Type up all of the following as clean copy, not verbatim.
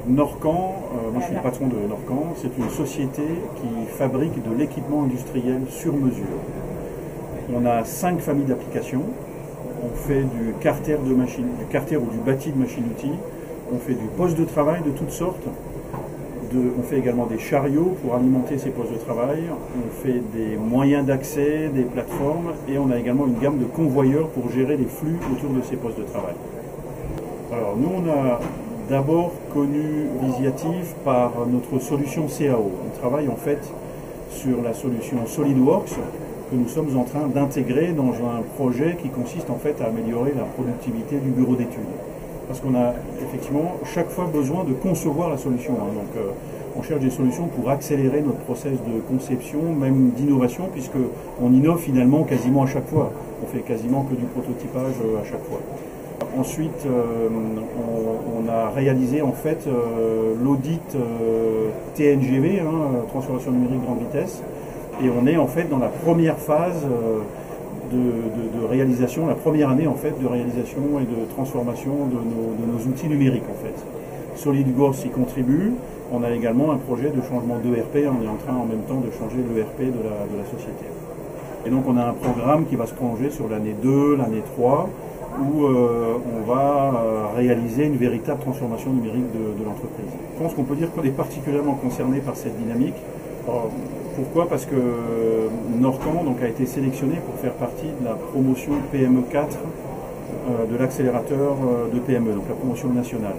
Norcan, moi je suis le patron de Norcan, c'est une société qui fabrique de l'équipement industriel sur mesure. On a 5 familles d'applications. On fait du carter de machine, du carter ou du bâti de machine-outils. On fait du poste de travail de toutes sortes. On fait également des chariots pour alimenter ces postes de travail. On fait des moyens d'accès, des plateformes, et on a également une gamme de convoyeurs pour gérer les flux autour de ces postes de travail. Alors nous, on a d'abord connu Visiative par notre solution CAO. On travaille en fait sur la solution SolidWorks que nous sommes en train d'intégrer dans un projet qui consiste en fait à améliorer la productivité du bureau d'études. Parce qu'on a effectivement chaque fois besoin de concevoir la solution. Donc on cherche des solutions pour accélérer notre process de conception, même d'innovation, puisqu'on innove finalement quasiment à chaque fois. On fait quasiment que du prototypage à chaque fois. Ensuite, on a réalisé en fait l'audit TNGV, transformation numérique grande vitesse, et on est en fait dans la première phase de réalisation, la première année en fait de réalisation et de transformation de nos outils numériques en fait. SolidWorks y contribue. On a également un projet de changement d'ERP. On est en train en même temps de changer l'ERP de la société. Et donc on a un programme qui va se prolonger sur l'année 2, l'année 3, où on va réaliser une véritable transformation numérique de l'entreprise. Je pense qu'on peut dire qu'on est particulièrement concerné par cette dynamique. Pourquoi? Parce que Norcan donc, a été sélectionné pour faire partie de la promotion PME4 de l'accélérateur de PME, donc la promotion nationale.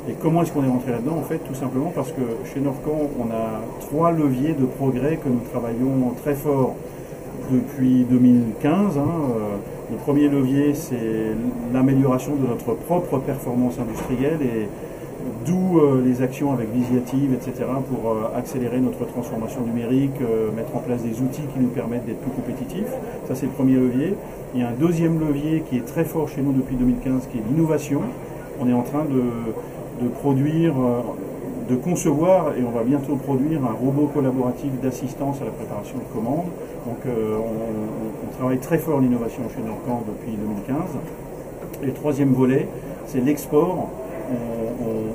Et comment est-ce qu'on est rentré là-dedans? En fait, tout simplement parce que chez Norcan, on a 3 leviers de progrès que nous travaillons très fort depuis 2015. Le premier levier, c'est l'amélioration de notre propre performance industrielle, et d'où les actions avec Visiative, etc., pour accélérer notre transformation numérique, mettre en place des outils qui nous permettent d'être plus compétitifs. Ça, c'est le premier levier. Il y a un deuxième levier qui est très fort chez nous depuis 2015, qui est l'innovation. On est en train de produire, de concevoir, et on va bientôt produire un robot collaboratif d'assistance à la préparation de commandes. Donc on travaille très fort l'innovation chez Norcan depuis 2015. Et le troisième volet, c'est l'export.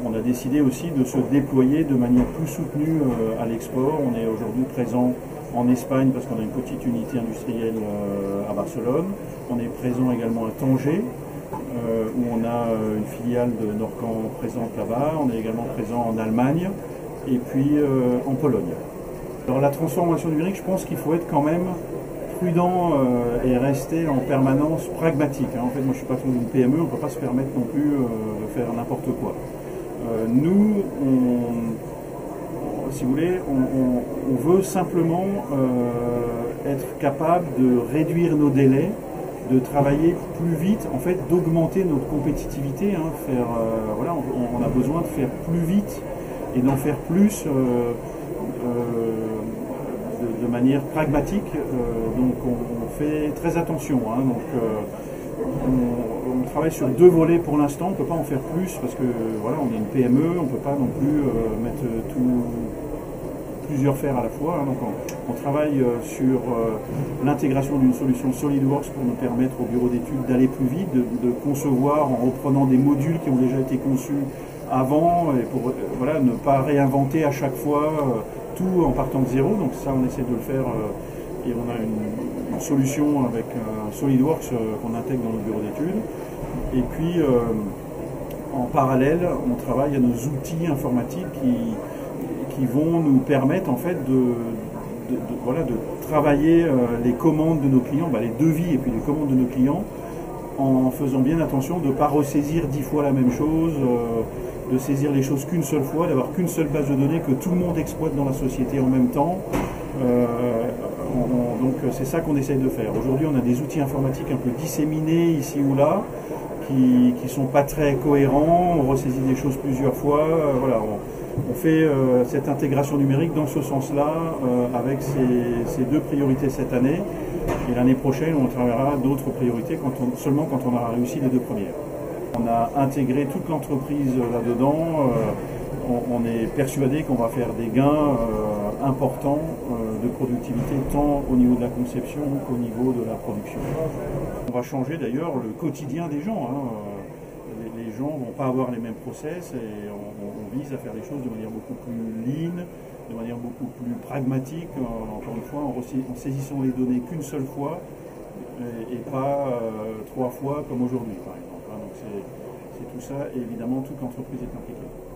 On a décidé aussi de se déployer de manière plus soutenue à l'export. On est aujourd'hui présent en Espagne parce qu'on a une petite unité industrielle à Barcelone. On est présent également à Tanger, où on a une filiale de Norcan présente là-bas. On est également présent en Allemagne et puis en Pologne. Alors la transformation numérique, je pense qu'il faut être quand même prudent et rester en permanence pragmatique. En fait, moi je suis patron d'une PME, on ne peut pas se permettre non plus de faire n'importe quoi. Nous, si vous voulez, on veut simplement être capable de réduire nos délais, de travailler plus vite, en fait, d'augmenter notre compétitivité. Voilà, on a besoin de faire plus vite et d'en faire plus de manière pragmatique. Donc on fait très attention. On travaille sur 2 volets pour l'instant, on ne peut pas en faire plus parce que voilà, on est une PME, on ne peut pas non plus mettre plusieurs fers à la fois. Donc on travaille sur l'intégration d'une solution SolidWorks pour nous permettre au bureau d'études d'aller plus vite, de concevoir en reprenant des modules qui ont déjà été conçus avant, et pour voilà, ne pas réinventer à chaque fois tout en partant de zéro. Donc ça, on essaie de le faire, et on a une solution avec SolidWorks qu'on intègre dans notre bureau d'études. Et puis en parallèle, on travaille à nos outils informatiques qui vont nous permettre en fait de travailler les commandes de nos clients, les devis et puis les commandes de nos clients, en faisant bien attention de ne pas ressaisir 10 fois la même chose, de saisir les choses qu'une seule fois, d'avoir qu'une seule base de données que tout le monde exploite dans la société en même temps. Donc c'est ça qu'on essaye de faire. Aujourd'hui, on a des outils informatiques un peu disséminés ici ou là, qui ne sont pas très cohérents, on ressaisit des choses plusieurs fois. Voilà, on fait cette intégration numérique dans ce sens-là, avec ces 2 priorités cette année. Et l'année prochaine, on travaillera d'autres priorités seulement quand on aura réussi les 2 premières. On a intégré toute l'entreprise là-dedans. On est persuadé qu'on va faire des gains importants de productivité, tant au niveau de la conception qu'au niveau de la production. On va changer d'ailleurs le quotidien des gens. Les les gens ne vont pas avoir les mêmes process et on vise à faire les choses de manière beaucoup plus lean, de manière beaucoup plus pragmatique, encore une fois, en saisissant les données qu'une seule fois et pas 3 fois comme aujourd'hui, par exemple. Donc c'est tout ça, et évidemment, toute l'entreprise est impliquée.